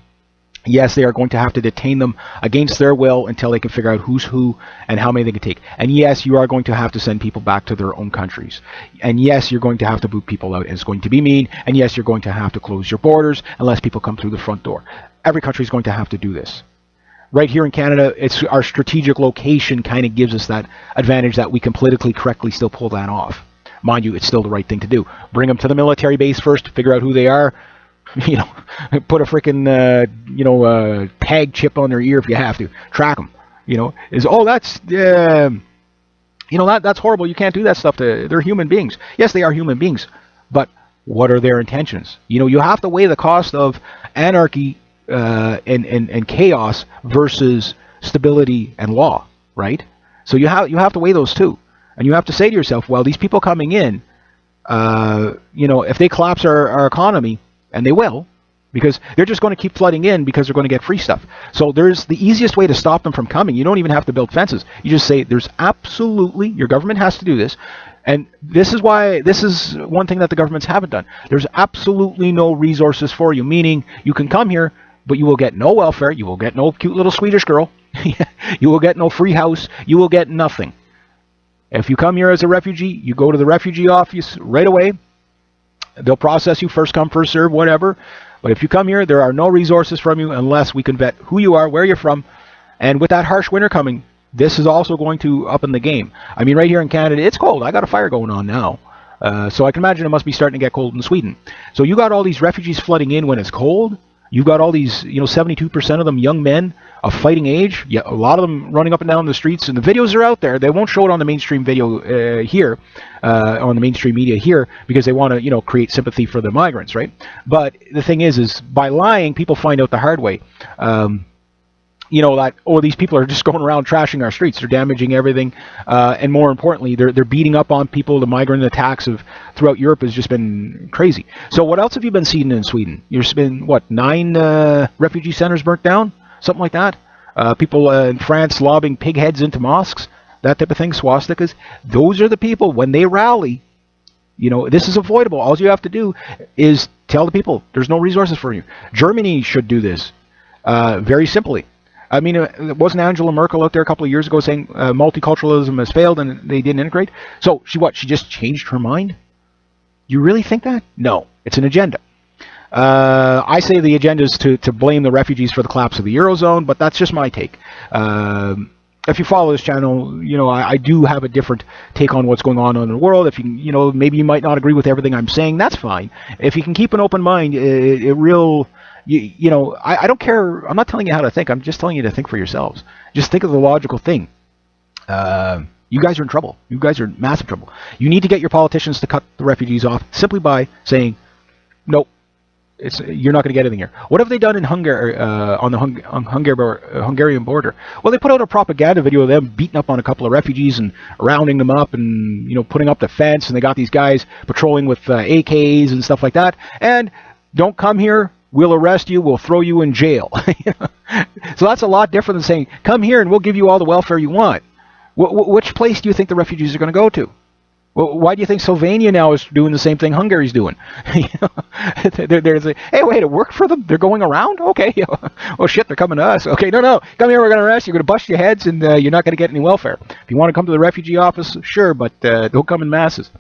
Yes, they are going to have to detain them against their will until they can figure out who's who and how many they can take. And yes, you are going to have to send people back to their own countries. And yes, you're going to have to boot people out. It's going to be mean. And yes, you're going to have to close your borders unless people come through the front door. Every country is going to have to do this. Right here in Canada, it's our strategic location kind of gives us that advantage that we can politically correctly still pull that off. Mind you, it's still the right thing to do. Bring them to the military base first, figure out who they are. You know, put a freaking tag chip on their ear if you have to. Track them. You know, that's that's horrible. You can't do that stuff to. They're human beings. Yes, they are human beings, but what are their intentions? You know, you have to weigh the cost of anarchy and chaos versus stability and law, right? So you have to weigh those two, and you have to say to yourself, well, these people coming in, if they collapse our economy. And they will, because they're just going to keep flooding in because they're going to get free stuff. So there's the easiest way to stop them from coming. You don't even have to build fences. You just say there's absolutely, your government has to do this. And this is one thing that the governments haven't done. There's absolutely no resources for you, meaning you can come here, but you will get no welfare. You will get no cute little Swedish girl. You will get no free house. You will get nothing. If you come here as a refugee, you go to the refugee office right away. They'll process you first come, first serve, whatever. But if you come here, there are no resources from you unless we can vet who you are, where you're from. And with that harsh winter coming, this is also going to up in the game. I mean, right here in Canada, it's cold. I got a fire going on now. So I can imagine it must be starting to get cold in Sweden. So you got all these refugees flooding in when it's cold. You've got all these, 72% of them young men of fighting age. Yeah, a lot of them running up and down the streets, and the videos are out there. They won't show it on the mainstream video here, on the mainstream media here, because they want to, create sympathy for the migrants, right? But the thing is by lying, people find out the hard way. These people are just going around trashing our streets. They're damaging everything. And more importantly, they're beating up on people. The migrant attacks throughout Europe has just been crazy. So what else have you been seeing in Sweden? There's been, 9 refugee centers burnt down? Something like that? People in France lobbing pig heads into mosques? That type of thing, swastikas. Those are the people, when they rally, this is avoidable. All you have to do is tell the people there's no resources for you. Germany should do this very simply. I mean, wasn't Angela Merkel out there a couple of years ago saying multiculturalism has failed and they didn't integrate? So she just changed her mind? You really think that? No, it's an agenda. I say the agenda is to blame the refugees for the collapse of the Eurozone, but that's just my take. If you follow this channel, I do have a different take on what's going on in the world. If you, maybe you might not agree with everything I'm saying, that's fine. If you can keep an open mind, I don't care. I'm not telling you how to think. I'm just telling you to think for yourselves. Just think of the logical thing. You guys are in trouble. You guys are in massive trouble. You need to get your politicians to cut the refugees off simply by saying, nope, you're not going to get anything here. What have they done in Hungary, on the Hungarian border? Well, they put out a propaganda video of them beating up on a couple of refugees and rounding them up and, putting up the fence. And they got these guys patrolling with AKs and stuff like that. And don't come here. We'll arrest you. We'll throw you in jail. So that's a lot different than saying, come here and we'll give you all the welfare you want. Which place do you think the refugees are going to go to? Well, why do you think Slovenia now is doing the same thing Hungary's doing? They're saying, hey, wait, it worked for them? They're going around? Okay. Oh, shit, they're coming to us. Okay, no. Come here, we're going to arrest you. We're going to bust your heads, and you're not going to get any welfare. If you want to come to the refugee office, sure, but don't come in masses.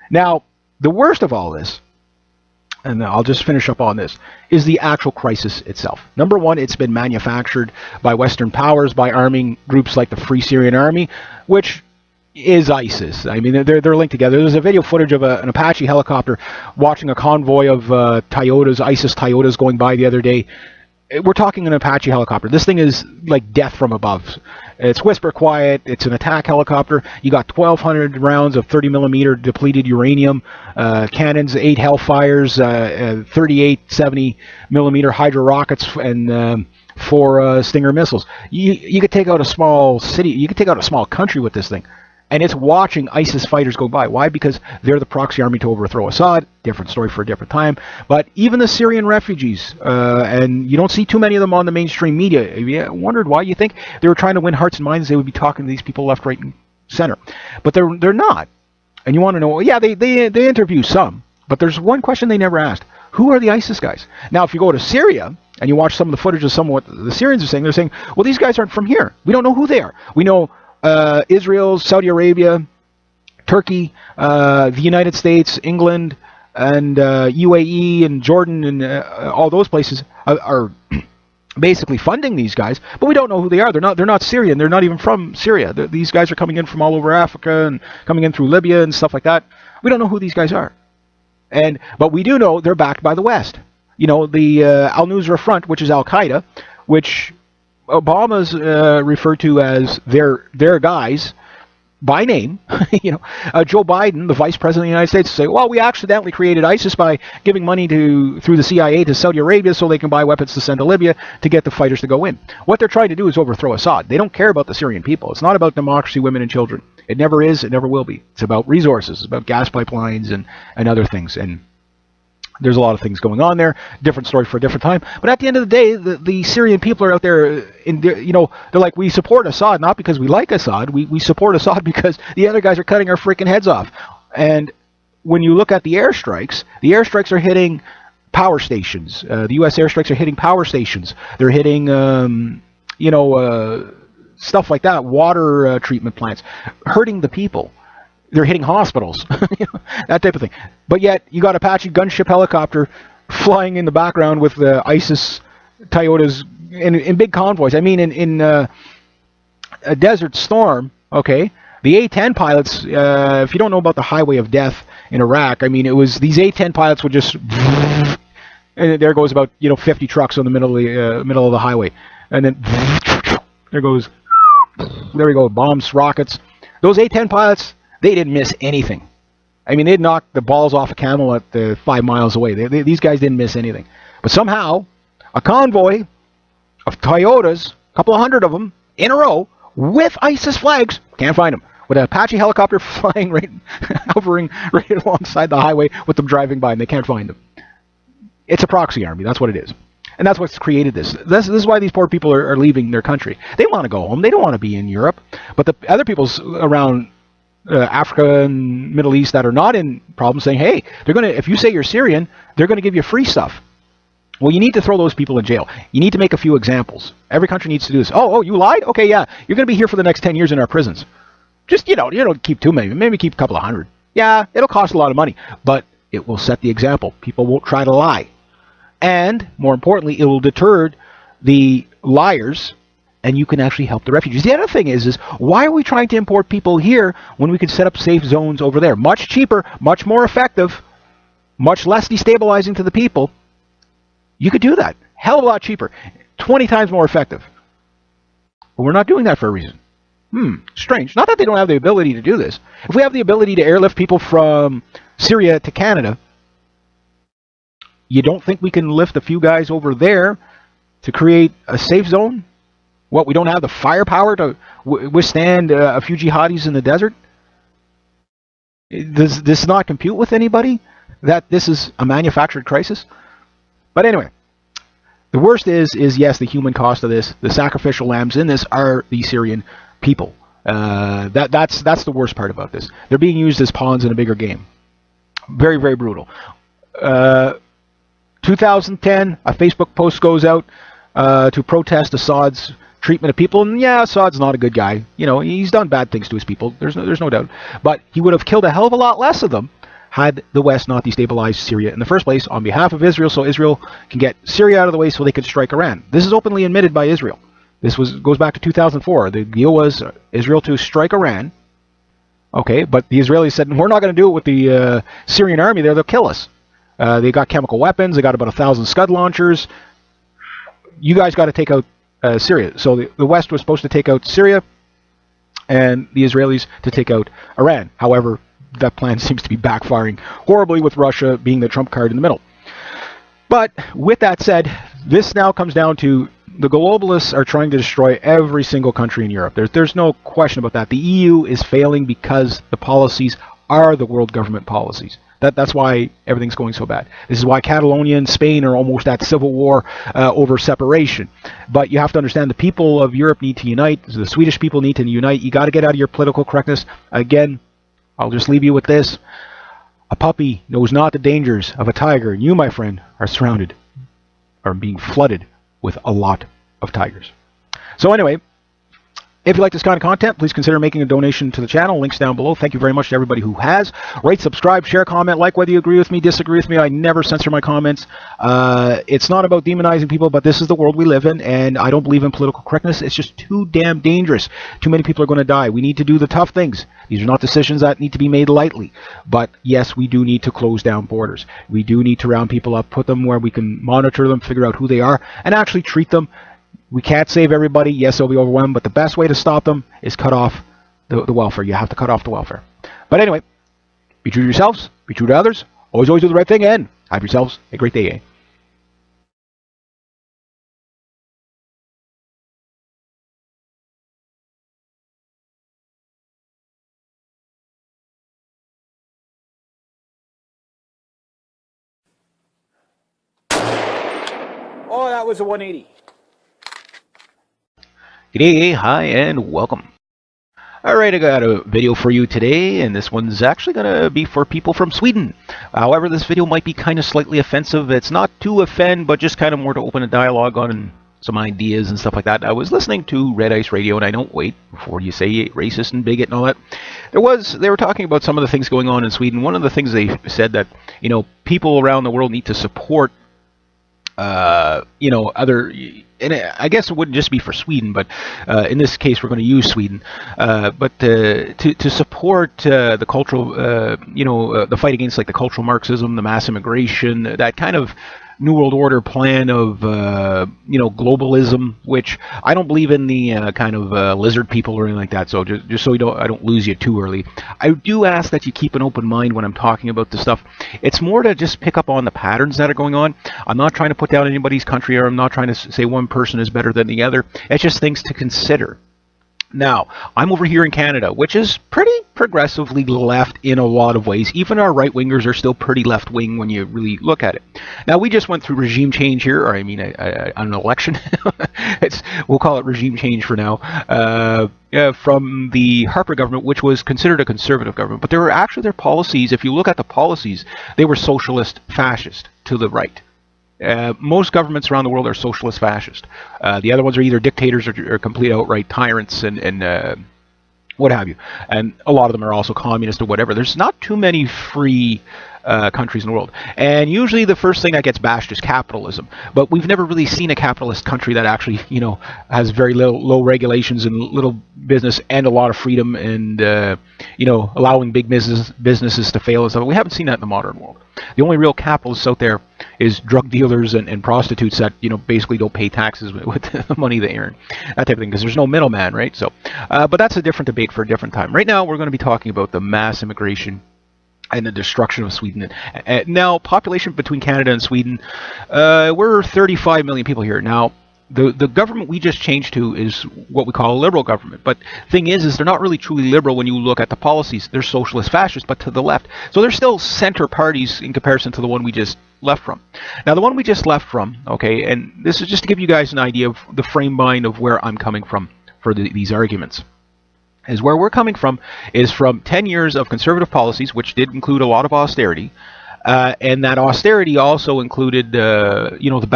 Now, the worst of all this, and I'll just finish up on this, is the actual crisis itself. Number one, it's been manufactured by Western powers, by arming groups like the Free Syrian Army, which is ISIS. I mean, they're linked together. There's a video footage of an Apache helicopter watching a convoy of Toyotas, ISIS Toyotas, going by the other day. We're talking an Apache helicopter. This thing is like death from above. It's whisper quiet. It's an attack helicopter. You got 1,200 rounds of 30mm depleted uranium, cannons, 8 Hellfires, 38 70mm Hydra rockets, and 4 Stinger missiles. You could take out a small city. You could take out a small country with this thing. And it's watching ISIS fighters go by. Why? Because they're the proxy army to overthrow Assad. Different story for a different time. But even the Syrian refugees, and you don't see too many of them on the mainstream media. Have you wondered why? You think they were trying to win hearts and minds? They would be talking to these people left, right, and center. But they're not. And you want to know, yeah, they interview some. But there's one question they never asked. Who are the ISIS guys? Now, if you go to Syria and you watch some of the footage of some of what the Syrians are saying, they're saying, well, these guys aren't from here. We don't know who they are. We know Israel, Saudi Arabia, Turkey, the United States, England, and UAE and Jordan and all those places are basically funding these guys, but we don't know who they are. They're not Syrian. They're not even from Syria. These guys are coming in from all over Africa and coming in through Libya and stuff like that. We don't know who these guys are. But we do know they're backed by the West. You know, the Al-Nusra Front, which is Al-Qaeda, which Obama's referred to as their guys by name. You know, Joe Biden, the vice president of the United States, say, well, we accidentally created ISIS by giving money through the CIA to Saudi Arabia so they can buy weapons to send to Libya to get the fighters to go in. What they're trying to do is overthrow Assad. They don't care about the Syrian people. It's not about democracy, women, and children. It never is. It never will be. It's about resources. It's about gas pipelines and other things. And there's a lot of things going on there. Different story for a different time. But at the end of the day, the Syrian people are out there, you know, they're like, we support Assad not because we like Assad. We support Assad because the other guys are cutting our freaking heads off. And when you look at the airstrikes are hitting power stations. The U.S. airstrikes are hitting power stations. They're hitting, stuff like that, water treatment plants, hurting the people. They're hitting hospitals, that type of thing. But yet, you got Apache gunship helicopter flying in the background with the ISIS Toyotas in big convoys. I mean, in a Desert Storm, okay, the A-10 pilots, if you don't know about the Highway of Death in Iraq, I mean, it was these A-10 pilots would just, and there goes about 50 trucks on the middle of the highway, and then there we go, bombs, rockets. Those A-10 pilots, they didn't miss anything. I mean, they'd knock the balls off a camel at 5 miles away. These guys didn't miss anything. But somehow, a convoy of Toyotas, a couple of hundred of them, in a row, with ISIS flags, can't find them. With an Apache helicopter flying hovering right alongside the highway with them driving by, and they can't find them. It's a proxy army. That's what it is. And that's what's created this. This is why these poor people are leaving their country. They want to go home. They don't want to be in Europe. But the other people's around Africa and Middle East that are not in problems saying, hey, if you say you're Syrian, they're going to give you free stuff. Well, you need to throw those people in jail. You need to make a few examples. Every country needs to do this. Oh, you lied? Okay, yeah. You're going to be here for the next 10 years in our prisons. Just, you don't keep too many. Maybe keep a couple of hundred. Yeah, it'll cost a lot of money. But it will set the example. People won't try to lie. And, more importantly, it will deter the liars, and you can actually help the refugees. The other thing is why are we trying to import people here when we could set up safe zones over there? Much cheaper, much more effective, much less destabilizing to the people. You could do that. Hell of a lot cheaper. 20 times more effective. But we're not doing that for a reason. Strange. Not that they don't have the ability to do this. If we have the ability to airlift people from Syria to Canada, you don't think we can lift a few guys over there to create a safe zone? What, we don't have the firepower to withstand a few jihadis in the desert? Does this not compute with anybody that this is a manufactured crisis? But anyway, the worst is yes, the human cost of this, the sacrificial lambs in this are the Syrian people. That's the worst part about this. They're being used as pawns in a bigger game. Very, very brutal. 2010, a Facebook post goes out to protest Assad's treatment of people, and yeah, Assad's not a good guy. He's done bad things to his people. There's no doubt. But he would have killed a hell of a lot less of them had the West not destabilized Syria in the first place on behalf of Israel, so Israel can get Syria out of the way so they could strike Iran. This is openly admitted by Israel. This goes back to 2004. The deal was Israel to strike Iran. Okay, but the Israelis said, we're not going to do it with the Syrian army there. They'll kill us. They got chemical weapons. They got about 1,000 Scud launchers. You guys got to take out Syria. So the West was supposed to take out Syria and the Israelis to take out Iran. However, that plan seems to be backfiring horribly with Russia being the trump card in the middle. But with that said, this now comes down to the globalists are trying to destroy every single country in Europe. There's no question about that. The EU is failing because the policies are the world government policies. That's why everything's going so bad. This is why Catalonia and Spain are almost at civil war over separation. But you have to understand the people of Europe need to unite. The Swedish people need to unite. You got to get out of your political correctness. Again, I'll just leave you with this. A puppy knows not the dangers of a tiger, and you, my friend, are being flooded with a lot of tigers. So anyway, if you like this kind of content, please consider making a donation to the channel. Links down below. Thank you very much to everybody who has. Rate, subscribe, share, comment, like whether you agree with me, disagree with me. I never censor my comments. It's not about demonizing people, but this is the world we live in, and I don't believe in political correctness. It's just too damn dangerous. Too many people are going to die. We need to do the tough things. These are not decisions that need to be made lightly. But yes, we do need to close down borders. We do need to round people up, put them where we can monitor them, figure out who they are, and actually treat them. We can't save everybody. Yes, they'll be overwhelmed, but the best way to stop them is cut off the welfare. You have to cut off the welfare. But anyway, be true to yourselves, be true to others, always do the right thing, and have yourselves a great day. Oh, that was a 180. G'day, hi, and welcome. Alright, I got a video for you today, and this one's actually going to be for people from Sweden. However, this video might be kind of slightly offensive. It's not to offend, but just kind of more to open a dialogue on some ideas and stuff like that. I was listening to Red Ice Radio, and I don't wait before you say racist and bigot and all that. They were talking about some of the things going on in Sweden. One of the things they said that, you know, people around the world need to support other, and I guess it wouldn't just be for Sweden, but in this case we're going to use Sweden, but to support the cultural, the fight against like the cultural Marxism, the mass immigration, that kind of New World Order plan of, globalism, which I don't believe in the kind of lizard people or anything like that. So just so I don't lose you too early, I do ask that you keep an open mind when I'm talking about this stuff. It's more to just pick up on the patterns that are going on. I'm not trying to put down anybody's country, or I'm not trying to say one person is better than the other. It's just things to consider. Now, I'm over here in Canada, which is pretty progressively left in a lot of ways. Even our right-wingers are still pretty left-wing when you really look at it. Now, we just went through regime change here, or I mean, an election. We'll call it regime change for now, from the Harper government, which was considered a conservative government. But there were actually their policies, if you look at the policies, they were socialist, fascist to the right. Most governments around the world are socialist fascist. The other ones are either dictators or complete outright tyrants and what have you. And a lot of them are also communist or whatever. There's not too many free countries in the world. And usually the first thing that gets bashed is capitalism. But we've never really seen a capitalist country that actually, has very low regulations and little business and a lot of freedom and, allowing big businesses to fail and stuff. We haven't seen that in the modern world. The only real capitalists out there is drug dealers and prostitutes that, basically don't pay taxes with the money they earn. That type of thing, because there's no middleman, right? So, but that's a different debate for a different time. Right now, we're going to be talking about the mass immigration and the destruction of Sweden. Now, population between Canada and Sweden, we're 35 million people here. Now, the government we just changed to is what we call a liberal government. But thing is they're not really truly liberal when you look at the policies. They're socialist fascist, but to the left. So they're still center parties in comparison to the one we just left from. Now, the one we just left from, okay, and this is just to give you guys an idea of the frame mind of where I'm coming from for these arguments. Is where we're coming from is from 10 years of conservative policies, which did include a lot of austerity, and that austerity also included, the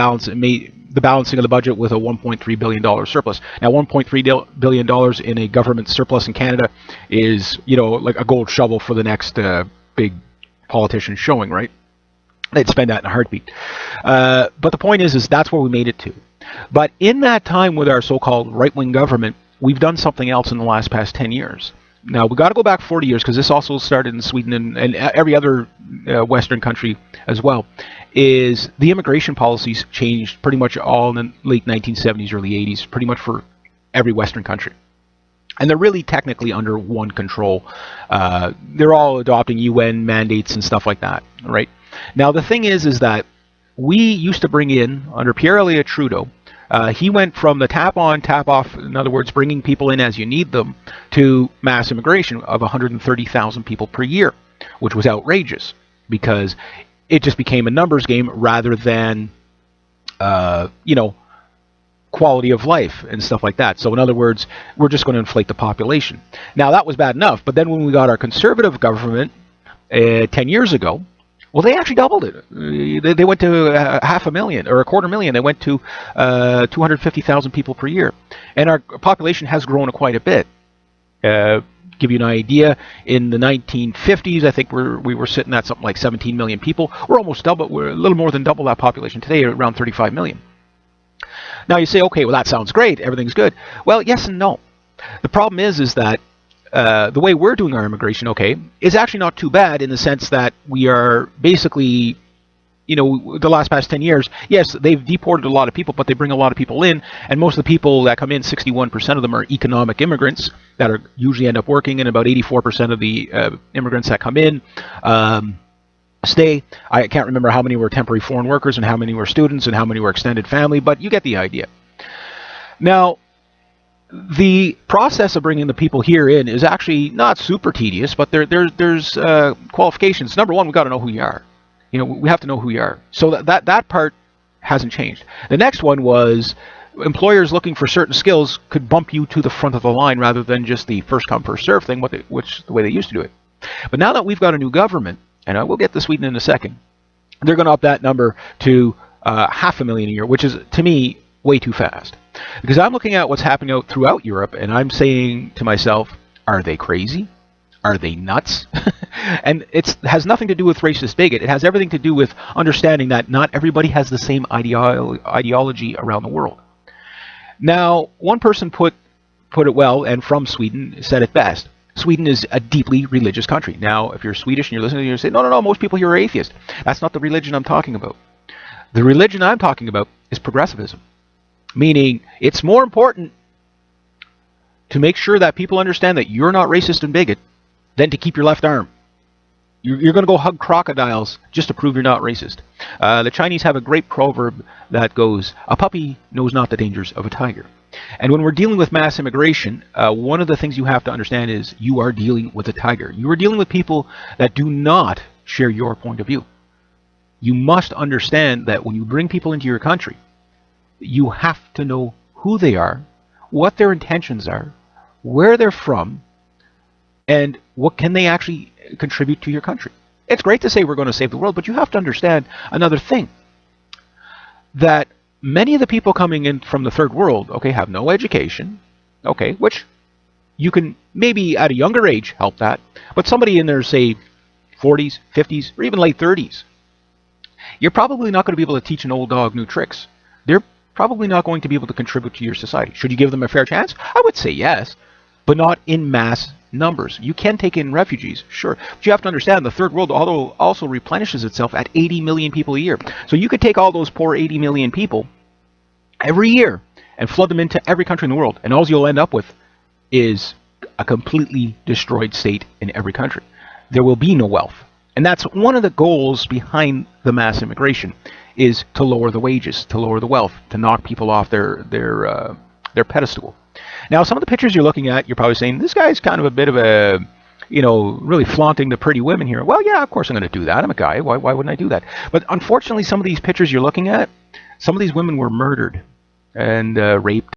balancing of the budget with a $1.3 billion surplus. Now, $1.3 billion in a government surplus in Canada is, like a gold shovel for the next big politician showing, right? They'd spend that in a heartbeat. But the point is that's where we made it to. But in that time with our so-called right-wing government, we've done something else in the past 10 years. Now, we've got to go back 40 years, because this also started in Sweden and every other Western country as well, is the immigration policies changed pretty much all in the late 1970s, early 80s, pretty much for every Western country. And they're really technically under one control. They're all adopting UN mandates and stuff like that, right? Now, the thing is that we used to bring in, under Pierre Elliott Trudeau, He went from the tap on, tap off, in other words, bringing people in as you need them, to mass immigration of 130,000 people per year, which was outrageous because it just became a numbers game rather than, quality of life and stuff like that. So in other words, we're just going to inflate the population. Now that was bad enough, but then when we got our conservative government 10 years ago, well, they actually doubled it. They went to 500,000 or 250,000. They went to 250,000 people per year, and our population has grown quite a bit. Give you an idea, in the 1950s, I think we were sitting at something like 17 million people. We're almost double. We're a little more than double that population today, around 35 million. Now you say, okay, well that sounds great, everything's good. Well, yes and no. The problem is that the way we're doing our immigration, okay, is actually not too bad in the sense that we are basically, the past 10 years, yes, they've deported a lot of people, but they bring a lot of people in, and most of the people that come in, 61% of them are economic immigrants that are usually end up working, and about 84% of the immigrants that come in stay. I can't remember how many were temporary foreign workers and how many were students and how many were extended family, but you get the idea. Now, the process of bringing the people here in is actually not super tedious, but there's qualifications. Number one, we've got to know who you are. We have to know who you are. So that part hasn't changed. The next one was employers looking for certain skills could bump you to the front of the line rather than just the first come, first serve thing, which the way they used to do it. But now that we've got a new government, and I will get to Sweden in a second, they're going to up that number to 500,000 a year, which is, to me, way too fast. Because I'm looking at what's happening out throughout Europe, and I'm saying to myself, are they crazy? Are they nuts? And it has nothing to do with racist bigot. It has everything to do with understanding that not everybody has the same ideology around the world. Now, one person put it well, and from Sweden, said it best. Sweden is a deeply religious country. Now, if you're Swedish and you're listening, you say, no, most people here are atheists. That's not the religion I'm talking about. The religion I'm talking about is progressivism, meaning it's more important to make sure that people understand that you're not racist and bigot than to keep your left arm. You're going to go hug crocodiles just to prove you're not racist. The Chinese have a great proverb that goes, a puppy knows not the dangers of a tiger. And when we're dealing with mass immigration, one of the things you have to understand is you are dealing with a tiger. You are dealing with people that do not share your point of view. You must understand that when you bring people into your country, you have to know who they are, what their intentions are, where they're from, and what can they actually contribute to your country. It's great to say we're going to save the world, but you have to understand another thing, that many of the people coming in from the third world, okay, have no education, okay, which you can maybe at a younger age help that, but somebody in their, say, 40s, 50s, or even late 30s, you're probably not going to be able to teach an old dog new tricks. They're probably not going to be able to contribute to your society. Should you give them a fair chance? I would say yes, but not in mass numbers. You can take in refugees, sure, but you have to understand the third world also replenishes itself at 80 million people a year. So you could take all those poor 80 million people every year and flood them into every country in the world, and all you'll end up with is a completely destroyed state in every country. There will be no wealth. And that's one of the goals behind the mass immigration, is to lower the wages, to lower the wealth, to knock people off their pedestal. Now, some of the pictures you're looking at, you're probably saying, this guy's kind of a bit of a, really flaunting the pretty women here. Well, yeah, of course I'm going to do that. I'm a guy. Why wouldn't I do that? But unfortunately, some of these pictures you're looking at, some of these women were murdered and raped